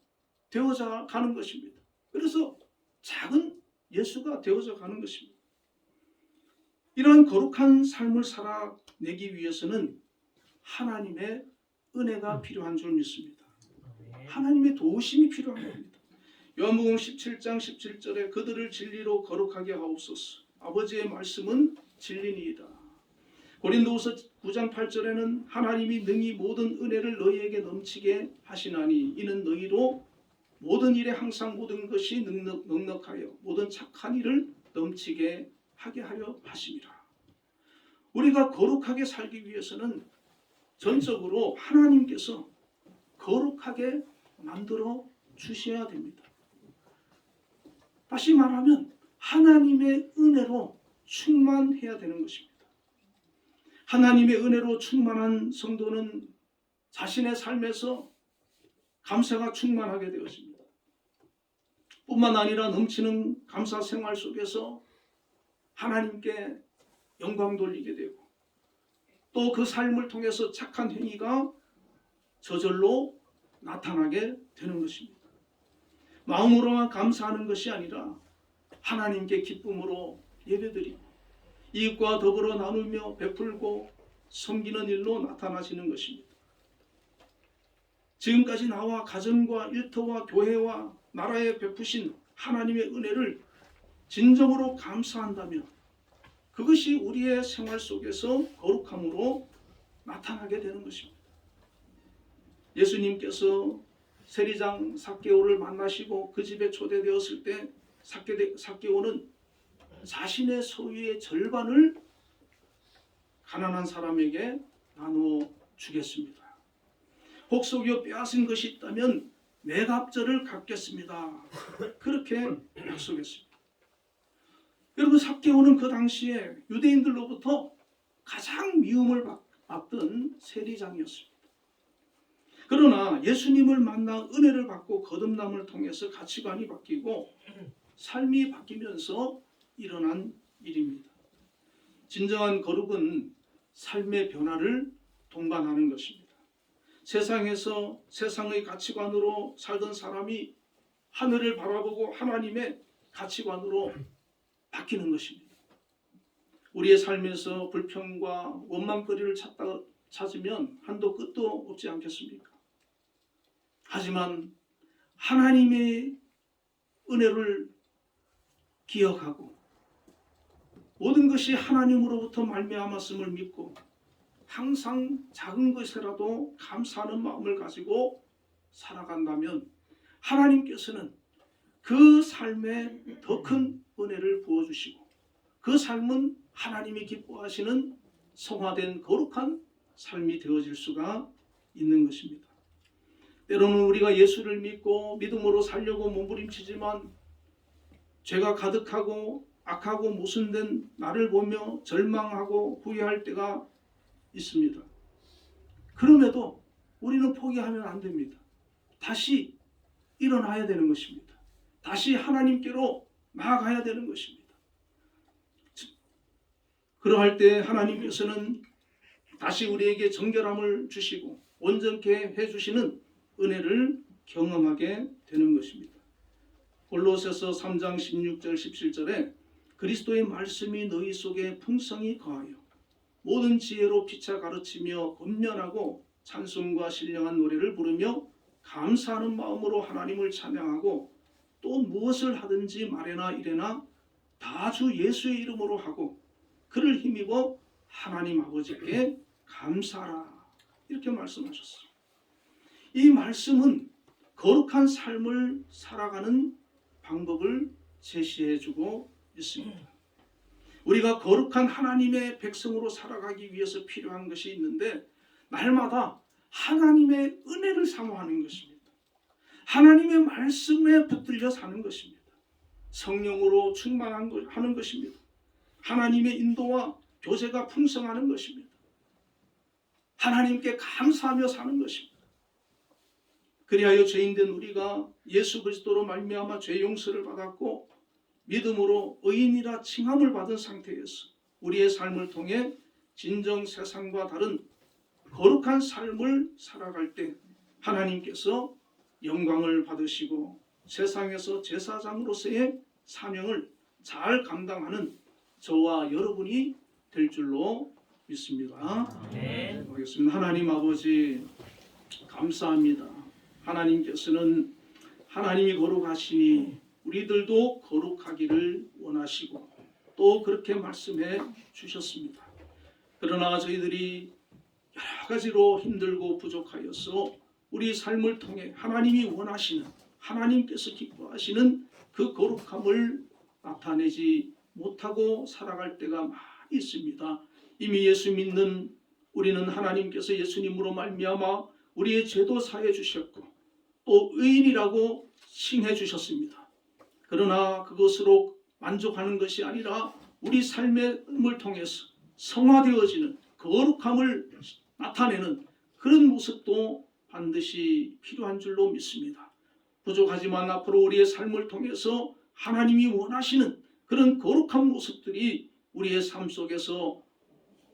되어져 가는 것입니다. 그래서 작은 예수가 되어져 가는 것입니다. 이러한 거룩한 삶을 살아내기 위해서는 하나님의 은혜가 필요한 줄 믿습니다. 하나님의 도우심이 필요한 겁니다. 요한복음 17장 17절에 그들을 진리로 거룩하게 하옵소서. 아버지의 말씀은 진리니이다. 고린도후서 9장 8절에는 하나님이 능히 모든 은혜를 너희에게 넘치게 하시나니 이는 너희로 모든 일에 항상 모든 것이 넉넉하여 모든 착한 일을 넘치게 하게 하려 하심이라. 우리가 거룩하게 살기 위해서는 전적으로 하나님께서 거룩하게 만들어 주셔야 됩니다. 다시 말하면 하나님의 은혜로 충만해야 되는 것입니다. 하나님의 은혜로 충만한 성도는 자신의 삶에서 감사가 충만하게 되어집니다. 뿐만 아니라 넘치는 감사 생활 속에서 하나님께 영광 돌리게 되고 또 그 삶을 통해서 착한 행위가 저절로 나타나게 되는 것입니다. 마음으로만 감사하는 것이 아니라 하나님께 기쁨으로 예배드리고 이웃과 더불어 나누며 베풀고 섬기는 일로 나타나시는 것입니다. 지금까지 나와 가정과 일터와 교회와 나라에 베푸신 하나님의 은혜를 진정으로 감사한다면 그것이 우리의 생활 속에서 거룩함으로 나타나게 되는 것입니다. 예수님께서 세리장 삭개오를 만나시고 그 집에 초대되었을 때 삭개오는 자신의 소유의 절반을 가난한 사람에게 나누어 주겠습니다. 혹속여 빼앗은 것이 있다면 네 갑절을 갚겠습니다. 그렇게 약속했습니다. 여러분, 삭개오는 그 당시에 유대인들로부터 가장 미움을 받던 세리장이었습니다. 그러나 예수님을 만나 은혜를 받고 거듭남을 통해서 가치관이 바뀌고 삶이 바뀌면서 일어난 일입니다. 진정한 거룩은 삶의 변화를 동반하는 것입니다. 세상에서 세상의 가치관으로 살던 사람이 하늘을 바라보고 하나님의 가치관으로 바뀌는 것입니다. 우리의 삶에서 불평과 원망거리를 찾으면 한도 끝도 없지 않겠습니까? 하지만 하나님의 은혜를 기억하고 모든 것이 하나님으로부터 말미암았음을 믿고 항상 작은 것이라도 감사하는 마음을 가지고 살아간다면 하나님께서는 그 삶에 더 큰 은혜를 부어주시고 그 삶은 하나님이 기뻐하시는 성화된 거룩한 삶이 되어질 수가 있는 것입니다. 때로는 우리가 예수를 믿고 믿음으로 살려고 몸부림치지만 죄가 가득하고 악하고 모순된 나를 보며 절망하고 후회할 때가 있습니다. 그럼에도 우리는 포기하면 안 됩니다. 다시 일어나야 되는 것입니다. 다시 하나님께로 나아가야 되는 것입니다. 그러할 때 하나님께서는 다시 우리에게 정결함을 주시고 온전케 해주시는 은혜를 경험하게 되는 것입니다. 골로새서 3장 16절 17절에 그리스도의 말씀이 너희 속에 풍성히 거하여 모든 지혜로 피차 가르치며 권면하고 찬송과 신령한 노래를 부르며 감사하는 마음으로 하나님을 찬양하고 또 무엇을 하든지 말에나 이래나 다 주 예수의 이름으로 하고 그를 힘입어 하나님 아버지께 감사하라. 이렇게 말씀하셨어요. 이 말씀은 거룩한 삶을 살아가는 방법을 제시해주고 있습니다. 우리가 거룩한 하나님의 백성으로 살아가기 위해서 필요한 것이 있는데 날마다 하나님의 은혜를 사모하는 것입니다. 하나님의 말씀에 붙들려 사는 것입니다. 성령으로 충만하는 것입니다. 하나님의 인도와 교제가 풍성하는 것입니다. 하나님께 감사하며 사는 것입니다. 그리하여 죄인된 우리가 예수 그리스도로 말미암아 죄 용서를 받았고 믿음으로 의인이라 칭함을 받은 상태에서 우리의 삶을 통해 진정 세상과 다른 거룩한 삶을 살아갈 때 하나님께서 영광을 받으시고 세상에서 제사장으로서의 사명을 잘 감당하는 저와 여러분이 될 줄로 믿습니다. 아멘. 하겠습니다. 하나님 아버지 감사합니다. 하나님께서는 하나님이 거룩하시니 우리들도 거룩하기를 원하시고 또 그렇게 말씀해 주셨습니다. 그러나 저희들이 여러 가지로 힘들고 부족하여서 우리 삶을 통해 하나님이 원하시는, 하나님께서 기뻐하시는 그 거룩함을 나타내지 못하고 살아갈 때가 많이 있습니다. 이미 예수 믿는 우리는 하나님께서 예수님으로 말미암아 우리의 죄도 사해 주셨고 또 의인이라고 칭해 주셨습니다. 그러나 그것으로 만족하는 것이 아니라 우리 삶을 통해서 성화되어지는 거룩함을 나타내는 그런 모습도 반드시 필요한 줄로 믿습니다. 부족하지만 앞으로 우리의 삶을 통해서 하나님이 원하시는 그런 거룩한 모습들이 우리의 삶 속에서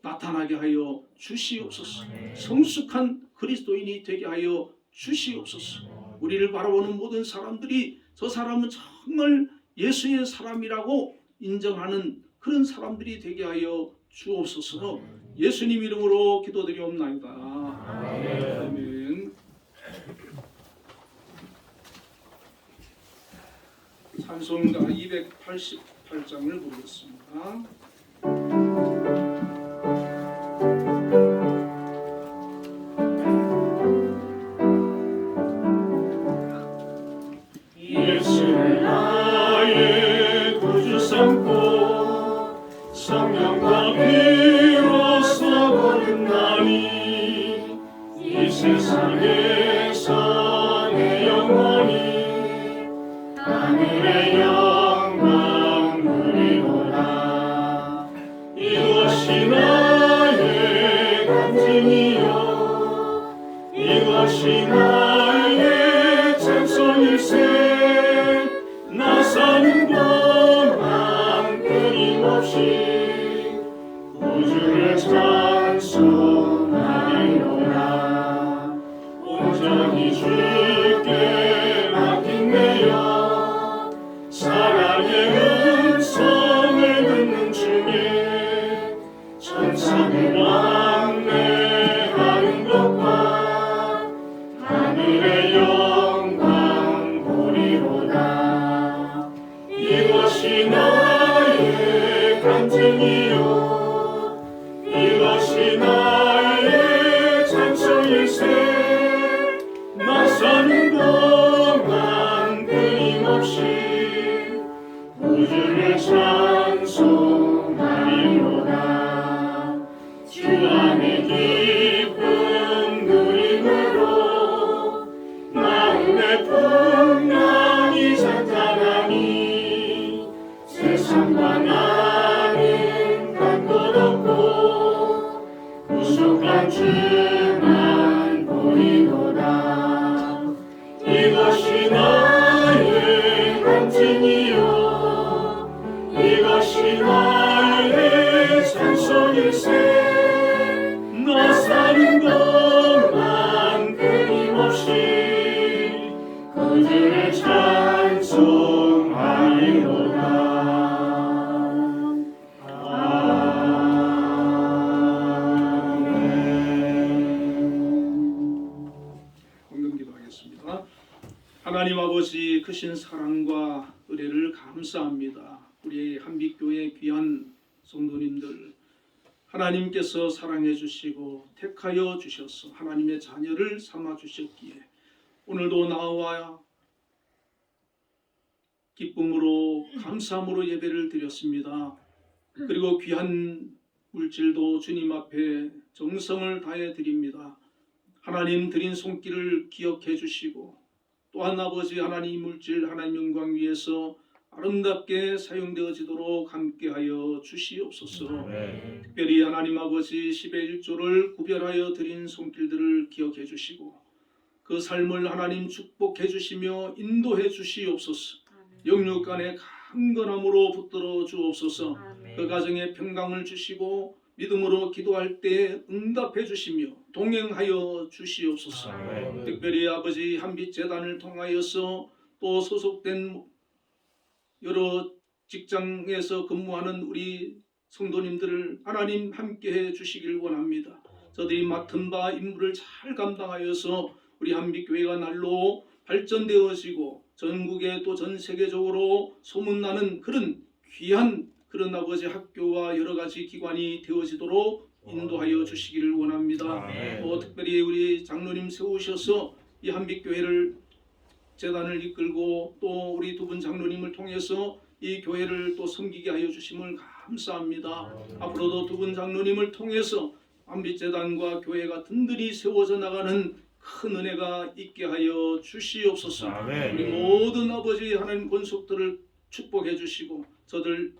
나타나게 하여 주시옵소서. 성숙한 그리스도인이 되게 하여 주시옵소서. 우리를 바라보는 모든 사람들이 저 사람은 정말 예수의 사람이라고 인정하는 그런 사람들이 되게 하여 주옵소서. 예수님 이름으로 기도드리옵나이다. 아멘. 찬송가 288장을 부르겠습니다. 예수를 나의 구주 삼고 성령과 피로써 거듭나니 이 세상에서 내 영혼이 하늘의 영광 누리노라. 이것이 나의 간증이요 이것이 나의 찬송일세. 나 사는 동안 끊임없이 우주를 찬송하리로라. 온전히 주께 맡긴내요. 사랑의 음성을 듣는 중에 천사들 왕래하는 것과 하늘의 영광 보리로다. 이것이 나의 간증이요 이것이 나의 찬송일세. 나 사는 동안 끊임없이 우주를 찬송하리로다. 주 안에 기쁨 누림으로 마음의 풍랑이 잔잔하니 세상과 나는 간 곳 없고 구속한 주만 보이도다. 이것이 나의 간증이요 이것이 나의 찬송일세. 나 사는 동안 끊임없이 그들의 찬송하리로다. 기도하겠습니다. 하나님 아버지 크신 사랑과 은혜를 감사합니다. 우리 한빛교회 귀한 성도님들 하나님께서 사랑해 주시고 택하여 주셔서 하나님의 자녀를 삼아 주셨기에 오늘도 나와 기쁨으로 감사함으로 예배를 드렸습니다. 그리고 귀한 물질도 주님 앞에 정성을 다해 드립니다. 하나님 드린 손길을 기억해 주시고 또한 아버지 하나님 물질 하나님 영광 위해서 아름답게 사용되어지도록 함께하여 주시옵소서. 특별히 하나님 아버지 10의 1조를 구별하여 드린 손길들을 기억해 주시고 그 삶을 하나님 축복해 주시며 인도해 주시옵소서. 영육간의 강건함으로 붙들어 주옵소서. 그 가정에 평강을 주시고 믿음으로 기도할 때 응답해 주시며 동행하여 주시옵소서. 특별히 아버지 한빛 재단을 통하여서 또 소속된 여러 직장에서 근무하는 우리 성도님들을 하나님 함께해 주시길 원합니다. 저들이 맡은 바 임무를 잘 감당하여서 우리 한빛교회가 날로 발전되어지고 전국에 또 전 세계적으로 소문나는 그런 귀한 그런 아버지 학교와 여러 가지 기관이 되어지도록 인도하여 주시기를 원합니다. 아멘. 또 특별히 우리 장로님 세우셔서 이 한빛교회를 재단을 이끌고 또 우리 두 분 장로님을 통해서 이 교회를 또 섬기게 하여 주심을 감사합니다. 앞으로도 두 분 장로님을 통해서 한빛재단과 교회가 든든히 세워져 나가는 큰 은혜가 있게 하여 주시옵소서. 아멘. 우리 모든 아버지 하나님 권속들을 축복해 주시고 저들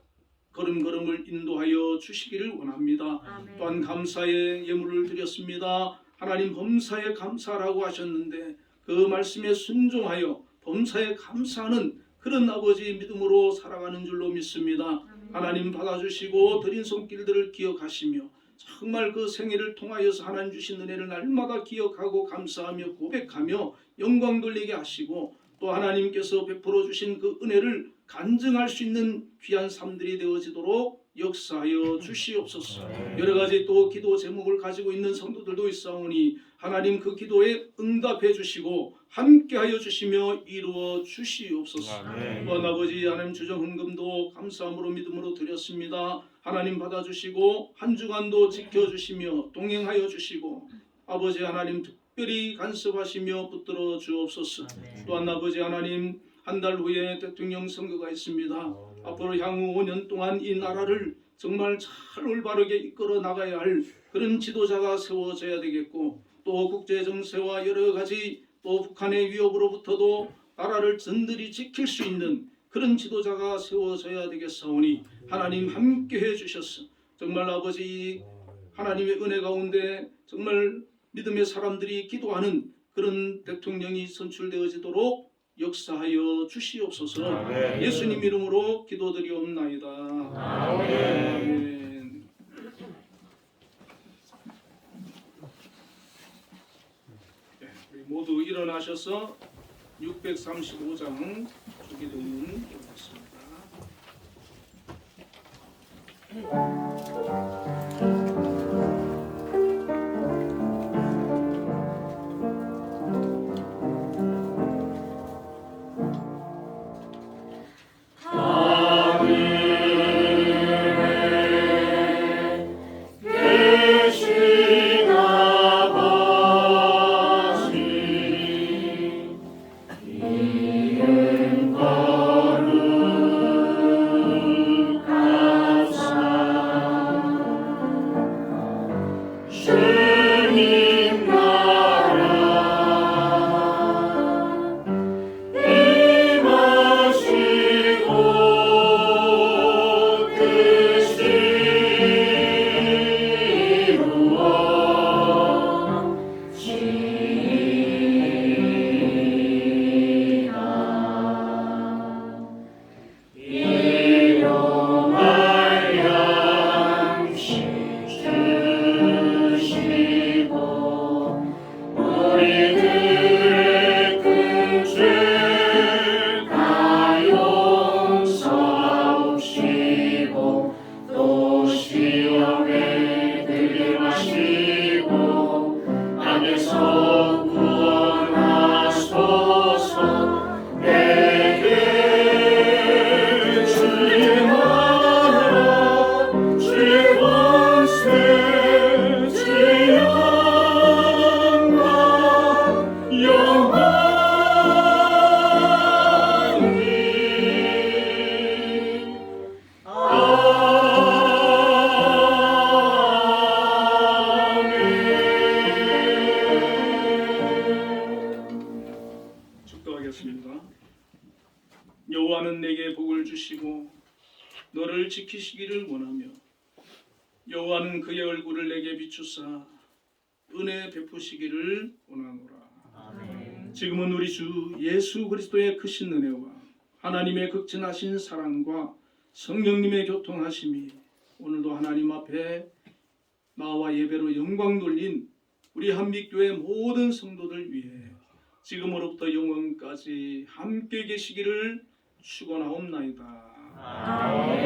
걸음걸음을 인도하여 주시기를 원합니다. 아멘. 또한 감사의 예물을 드렸습니다. 하나님 범사에 감사라고 하셨는데 그 말씀에 순종하여 범사에 감사하는 그런 아버지 믿음으로 살아가는 줄로 믿습니다. 하나님 받아주시고 드린 손길들을 기억하시며 정말 그 생애를 통하여서 하나님 주신 은혜를 날마다 기억하고 감사하며 고백하며 영광 돌리게 하시고 또 하나님께서 베풀어 주신 그 은혜를 간증할 수 있는 귀한 삶들이 되어지도록 역사하여 주시옵소서. 여러 가지 또 기도 제목을 가지고 있는 성도들도 있사오니 하나님 그 기도에 응답해 주시고 함께하여 주시며 이루어 주시옵소서. 아멘. 또한 아버지 하나님 주정 헌금도 감사함으로 믿음으로 드렸습니다. 하나님 받아주시고 한 주간도 지켜주시며 동행하여 주시고 아버지 하나님 특별히 간섭하시며 붙들어 주옵소서. 또한 아버지 하나님 한 달 후에 대통령 선거가 있습니다. 앞으로 향후 5년 동안 이 나라를 정말 잘 올바르게 이끌어 나가야 할 그런 지도자가 세워져야 되겠고 또 국제 정세와 여러 가지 또 북한의 위협으로부터도 나라를 든든히 지킬 수 있는 그런 지도자가 세워져야 되겠사오니 하나님 함께해 주셔서 정말 아버지 하나님의 은혜 가운데 정말 믿음의 사람들이 기도하는 그런 대통령이 선출되어지도록 역사하여 주시옵소서. 아멘. 예수님 이름으로 기도드리옵나이다. 아멘. 네, 우리 모두 일어나셔서 635장 주기도문 읽겠습니다. 여호와는 내게 복을 주시고 너를 지키시기를 원하며 여호와는 그의 얼굴을 내게 비추사 은혜 베푸시기를 원하노라. 지금은 우리 주 예수 그리스도의 크신 은혜와 하나님의 극진하신 사랑과 성령님의 교통하심이 오늘도 하나님 앞에 나와 예배로 영광 돌린 우리 한빛교회 모든 성도들 위해 지금으로부터 영원까지 함께 계시기를 축원하옵나이다. 아멘.